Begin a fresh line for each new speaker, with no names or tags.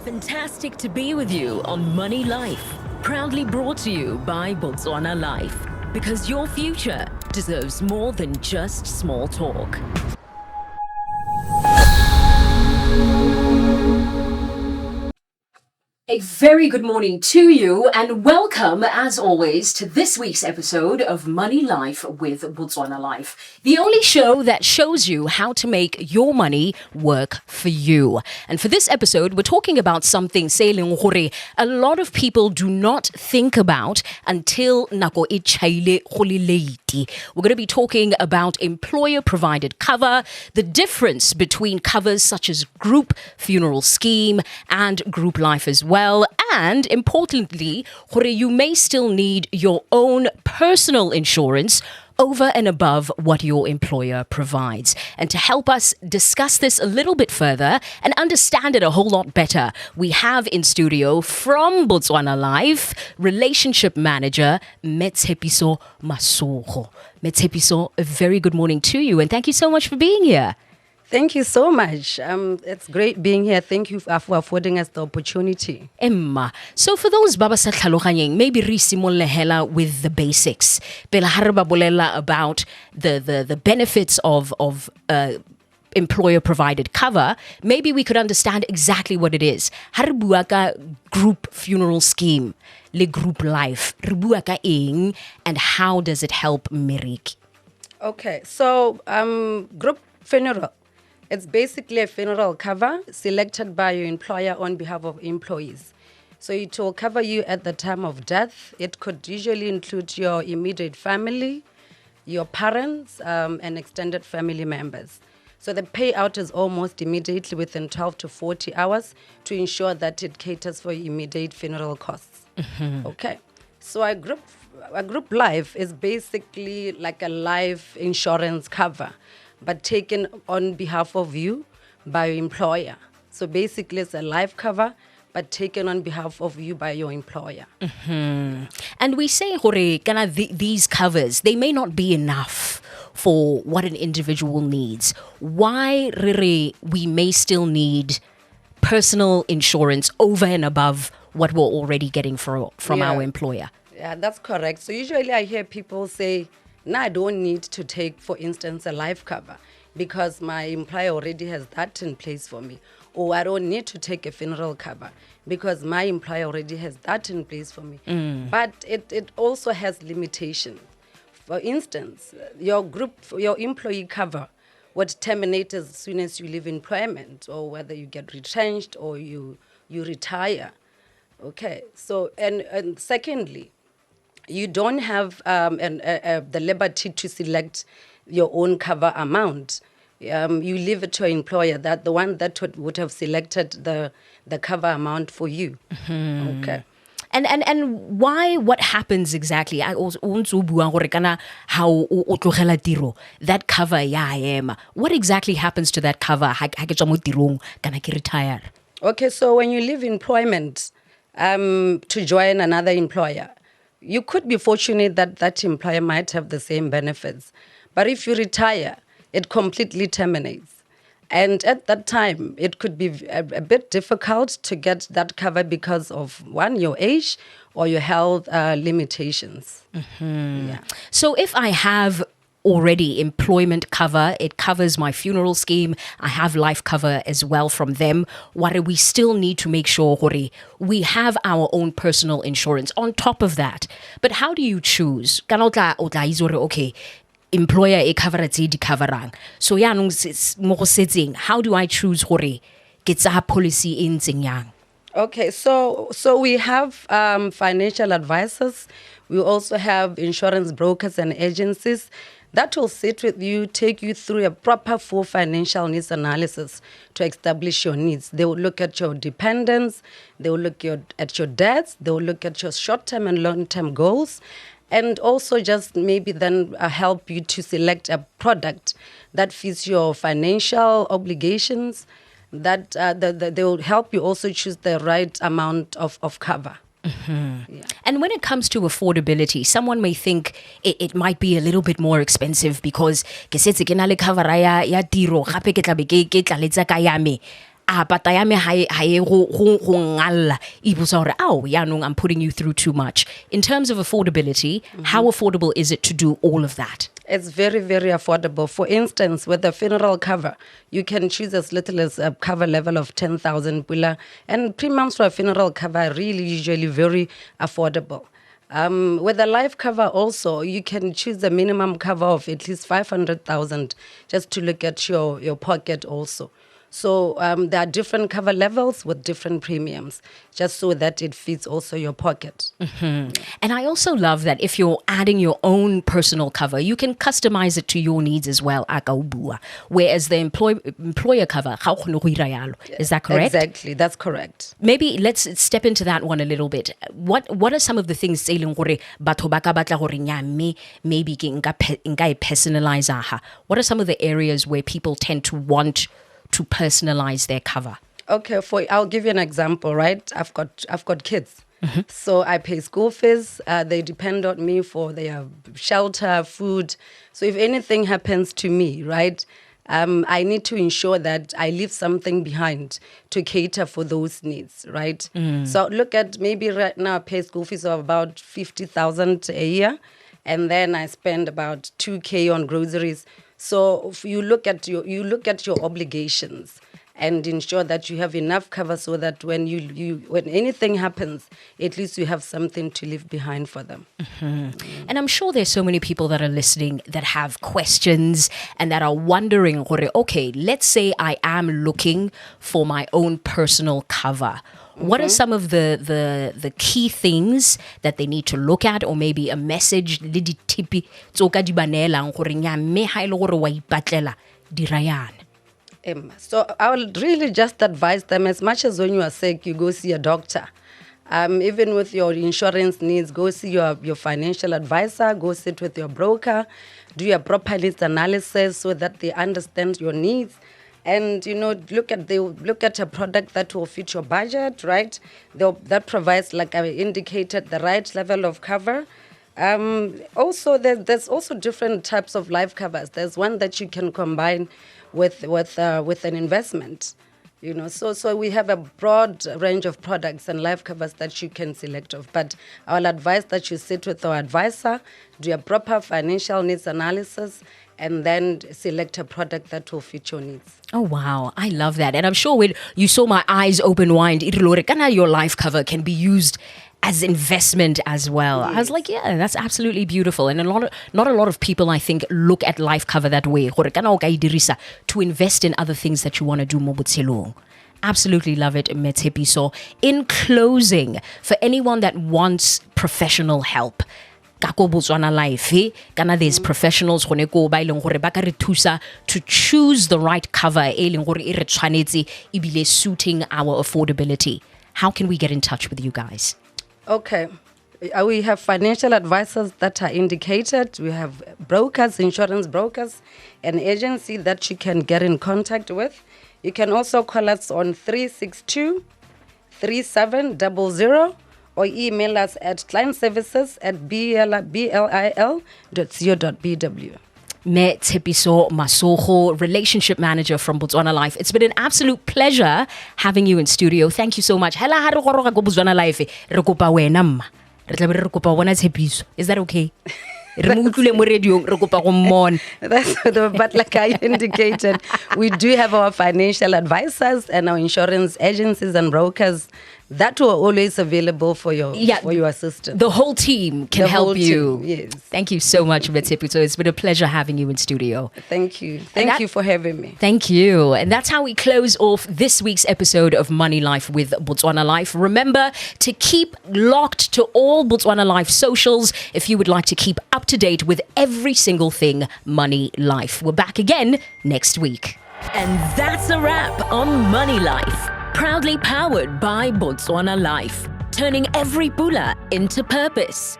Fantastic to be with you on Money Life, proudly brought to you by Botswana Life, because your future deserves more than just small talk. A very good morning to you and welcome, as always, to this week's episode of Money Life with Botswana Life, the only show that shows you how to make your money work for you. And for this episode, we're talking about something a lot of people do not think about until nako e chaile go le late. We're going to be talking about employer-provided cover, the difference between covers such as group funeral scheme and group life as well. And importantly, you may still need your own personal insurance over and above what your employer provides. And to help us discuss this a little bit further and understand it a whole lot better, we have in studio from Botswana Life, Relationship Manager Tshepiso Masogo. Tshepiso, a very good morning to you and thank you so much for being here.
Thank you so much. It's great being here. Thank you for affording us the opportunity.
Emma, so for those baba sa tlhaloganyeng, maybe re simolle hela with the basics. Pele ha re ba bolela about the benefits of employer-provided cover, maybe we could understand exactly what it is. Ha re bua ka group funeral scheme, le group life, re bua ka eng, and how does it help Meriki?
Okay, so group funeral. It's basically a funeral cover selected by your employer on behalf of employees. So it will cover you at the time of death. It could usually include your immediate family, your parents, and extended family members. So the payout is almost immediately within 12 to 40 hours to ensure that it caters for immediate funeral costs. Mm-hmm. Okay. So a group life is basically like a life insurance cover, but taken on behalf of you by your employer. So basically it's a life cover, but taken on behalf of you by your employer.
Mm-hmm. And we say, these covers, they may not be enough for what an individual needs. Why, we may still need personal insurance over and above what we're already getting from our employer?
Yeah, that's correct. So usually I hear people say, no, I don't need to take, for instance, a life cover because my employer already has that in place for me. Or I don't need to take a funeral cover because my employer already has that in place for me. But it also has limitations. For instance, your employee cover would terminate as soon as you leave employment or whether you get retrenched or you retire. Okay, so, and secondly, you don't have the liberty to select your own cover amount. You leave it to your employer, that the one that would have selected the cover amount for you. Mm-hmm. Okay.
And why? What happens exactly? I also how that cover what exactly happens to that cover?
Okay, so when you leave employment to join another employer, you could be fortunate that that employer might have the same benefits. But if you retire, it completely terminates. And at that time, it could be a bit difficult to get that cover because of, one, your age or your health limitations.
Mm-hmm. Yeah. So if I have already employment cover, it covers my funeral scheme, I have life cover as well from them, what do we still need to make sure we have our own personal insurance on top of that? But how do you choose? Okay, employer e cover tse di coverang, so mo go setseng, how do I choose ke tsa policy e ntseng yang?
Okay, so we have financial advisors. We also have insurance brokers and agencies that will sit with you, take you through a proper full financial needs analysis to establish your needs. They will look at your dependents, they will look at your debts, they will look at your short-term and long-term goals, and also just maybe then help you to select a product that fits your financial obligations, that they will help you also choose the right amount of cover.
Mm-hmm. Yeah. And when it comes to affordability, someone may think it might be a little bit more expensive because a pata ya me ha e go ngalla e botsa hore I'm putting you through too much. In terms of affordability, how affordable is it to do all of that?
It's very, very affordable. For instance, with the funeral cover, you can choose as little as a cover level of 10,000 pula. And premiums for a funeral cover are really usually very affordable. With the life cover also, you can choose the minimum cover of at least 500,000 just to look at your pocket also. So there are different cover levels with different premiums, just so that it fits also your pocket.
And I also love that if you're adding your own personal cover, you can customize it to your needs as well, whereas the employer cover, is that correct?
Exactly, that's correct.
Maybe let's step into that one a little bit. What are some of the things maybe personalize? What are some of the areas where people tend to want to personalize their cover?
Okay, I'll give you an example, right? I've got kids. So I pay school fees. They depend on me for their shelter, food. So if anything happens to me, right, I need to ensure that I leave something behind to cater for those needs, right? So look at maybe right now I pay school fees of about 50,000 a year, and then I spend about 2K on groceries. So if you look at your obligations and ensure that you have enough cover so that when when anything happens, at least you have something to leave behind for them.
And I'm sure there's so many people that are listening that have questions and that are wondering, okay, let's say I am looking for my own personal cover. What are some of the key things that they need to look at, or maybe a message
So I would really just advise them, as much as when you are sick, you go see a doctor. Even with your insurance needs, go see your financial advisor, go sit with your broker, do your proper needs analysis so that they understand your needs. And, look at a product that will fit your budget, right? That provides, like I indicated, the right level of cover. Also, there's also different types of life covers. There's one that you can combine with an investment. So we have a broad range of products and life covers that you can select of. But I'll advise that you sit with our advisor, do a proper financial needs analysis, and then select a product that will fit your needs.
Oh, wow. I love that. And I'm sure when you saw my eyes open wide, your life cover can be used as investment as well. Yes. I was like, yeah, that's absolutely beautiful. And not a lot of people, I think, look at life cover that way. To invest in other things that you want to do more. Absolutely love it, Tshepiso. In closing, for anyone that wants professional help, Botswana Life, there's professionals to choose the right cover suiting our affordability. How can we get in touch with you guys?
Okay. We have financial advisors that are indicated. We have brokers, insurance brokers, an agency that you can get in contact with. You can also call us on 362-3700 or email us at clientservices@blil.co.bw.
Tshepiso Masogo, Relationship Manager from Botswana Life. It's been an absolute pleasure having you in studio. Thank you so much. Is that okay? But
like I indicated, we do have our financial advisors and our insurance agencies and brokers that were always available for your assistance.
The whole team can help you.
Team, yes.
Thank you so much, Tshepiso. It's been a pleasure having you in studio.
Thank you. Thank you for having me.
Thank you. And that's how we close off this week's episode of Money Life with Botswana Life. Remember to keep locked to all Botswana Life socials if you would like to keep up to date with every single thing Money Life. We're back again next week.
And that's a wrap on Money Life. Proudly powered by Botswana Life, turning every pula into purpose.